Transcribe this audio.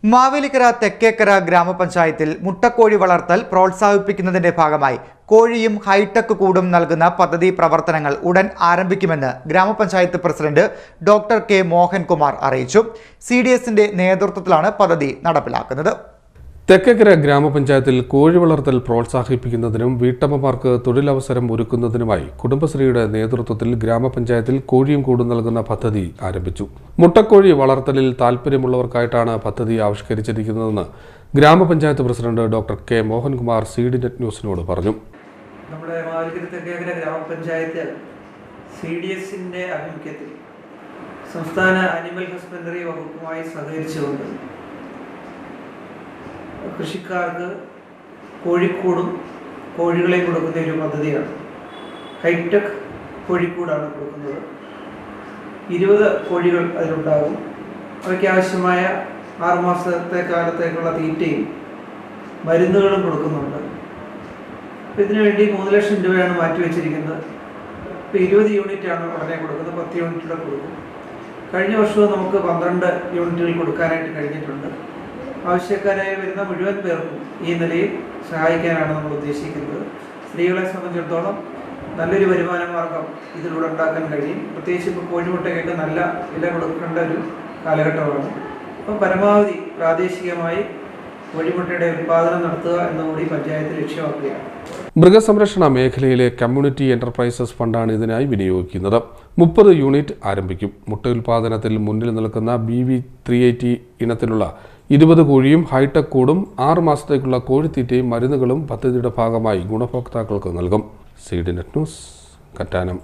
മാവേലിക്കര തെക്കേക്കര ഗ്രാമപഞ്ചായത്തിൽ മുട്ടക്കോഴി വളർത്തൽ പ്രോത്സാഹിപ്പിക്കുന്നതിന്റെ ഭാഗമായി കോഴിയും ഹൈടെക് കൂടും നൽകുന്ന പദ്ധതി പ്രവർത്തനങ്ങൾ ഉടൻ ആരംഭിക്കുമെന്ന് ഗ്രാമപഞ്ചായത്ത് പ്രസിഡന്റ് ഡോക്ടർ കെ മോഹൻകുമാർ അറിയിച്ചു. CDSന്റെ നേതൃത്വത്തിലാണ് പദ്ധതി നടപ്പിലാക്കുന്നത്. തെക്കേക്കര ഗ്രാമപഞ്ചായത്തിൽ കോഴി വളർത്തൽ പ്രോത്സാഹിപ്പിക്കുന്നതിനും വീട്ടമ്മമാർക്ക് തൊഴിലവസരം ഒരുക്കുന്നതിനുമായി കുടുംബശ്രീയുടെ നേതൃത്വത്തിൽ ഗ്രാമപഞ്ചായത്തിൽ കോഴിയും കൂടും നൽകുന്ന പദ്ധതി ആരംഭിച്ചു. മുട്ടക്കോഴി വളർത്തലിൽ താൽപ്പര്യമുള്ളവർക്കായിട്ടാണ് പദ്ധതി ആവിഷ്കരിച്ചിരിക്കുന്നതെന്ന് ഗ്രാമപഞ്ചായത്ത് president doctor K Mohankumar CDNet ന്യൂസിനോട് പറഞ്ഞു. നമ്മുടെ മാവേലിക്കര തെക്കേക്കര ഗ്രാമപഞ്ചായത്ത് CDSന്റെ ആഭിമുഖ്യത്തിൽ സംസ്ഥാന അനിമൽ ഹസ്ബൻഡറി വകുപ്പുമായി സഹകരിച്ചുകൊണ്ട് കൃഷിക്കാർക്ക് കോഴിക്കൂടും കോഴികളെയും കൊടുക്കുന്ന ഒരു പദ്ധതിയാണ്. ഹൈടെക് കോഴിക്കൂടാണ് കൊടുക്കുന്നത്. 20 കോഴികൾ അതിലുണ്ടാകും. അവയ്ക്ക് ആവശ്യമായ 6 മാസത്തെ കാലത്തേക്കുള്ള തീറ്റയും മരുന്നുകളും കൊടുക്കുന്നുണ്ട്. അപ്പോൾ ഇതിനുവേണ്ടി 3 ലക്ഷം രൂപയാണ് മാറ്റിവെച്ചിരിക്കുന്നത്. ഇപ്പോൾ 20 യൂണിറ്റാണ് ഉടനെ കൊടുക്കുന്നത്. 10 യൂണിറ്റുകൾ കൊടുക്കും. കഴിഞ്ഞ വർഷവും നമുക്ക് 12 യൂണിറ്റുകൾ കൊടുക്കാനായിട്ട് കഴിഞ്ഞിട്ടുണ്ട്. ആവശ്യക്കാരായി വരുന്ന മുഴുവൻ പേർക്കും ഈ നിലയിൽ സഹായിക്കാനാണ് നമ്മൾ ഉദ്ദേശിക്കുന്നത്. സ്ത്രീകളെ സംബന്ധിച്ചിടത്തോളം നല്ലൊരു വരുമാന മാർഗം ഇതിലൂടെ ഉണ്ടാക്കാൻ കഴിയും. പ്രത്യേകിച്ച് ഇപ്പോൾ കോഴിമുട്ടയ്ക്കൊക്കെ നല്ല വില കൊടുക്കേണ്ട ഒരു കാലഘട്ടമാണ്. അപ്പം പരമാവധി പ്രാദേശികമായി കോഴിമുട്ടയുടെ ഉൽപ്പാദനം നടത്തുക എന്നുകൂടി പഞ്ചായത്ത് ലക്ഷ്യമാക്കുകയാണ്. മൃഗസംരക്ഷണ മേഖലയിലെ കമ്മ്യൂണിറ്റി എന്റർപ്രൈസസ് ഫണ്ടാണ് ഇതിനായി വിനിയോഗിക്കുന്നത്. 30 യൂണിറ്റ് ആരംഭിക്കും. മുട്ട ഉൽപാദനത്തിൽ മുന്നിൽ നിൽക്കുന്ന BV 380 ഇനത്തിലുള്ള 20 കോഴിയും ഹൈടെക് കൂടും 6 മാസത്തേക്കുള്ള കോഴിത്തീറ്റയും മരുന്നുകളും പദ്ധതിയുടെ ഭാഗമായി ഗുണഭോക്താക്കൾക്ക് നൽകും. CDNet news, Kattanam.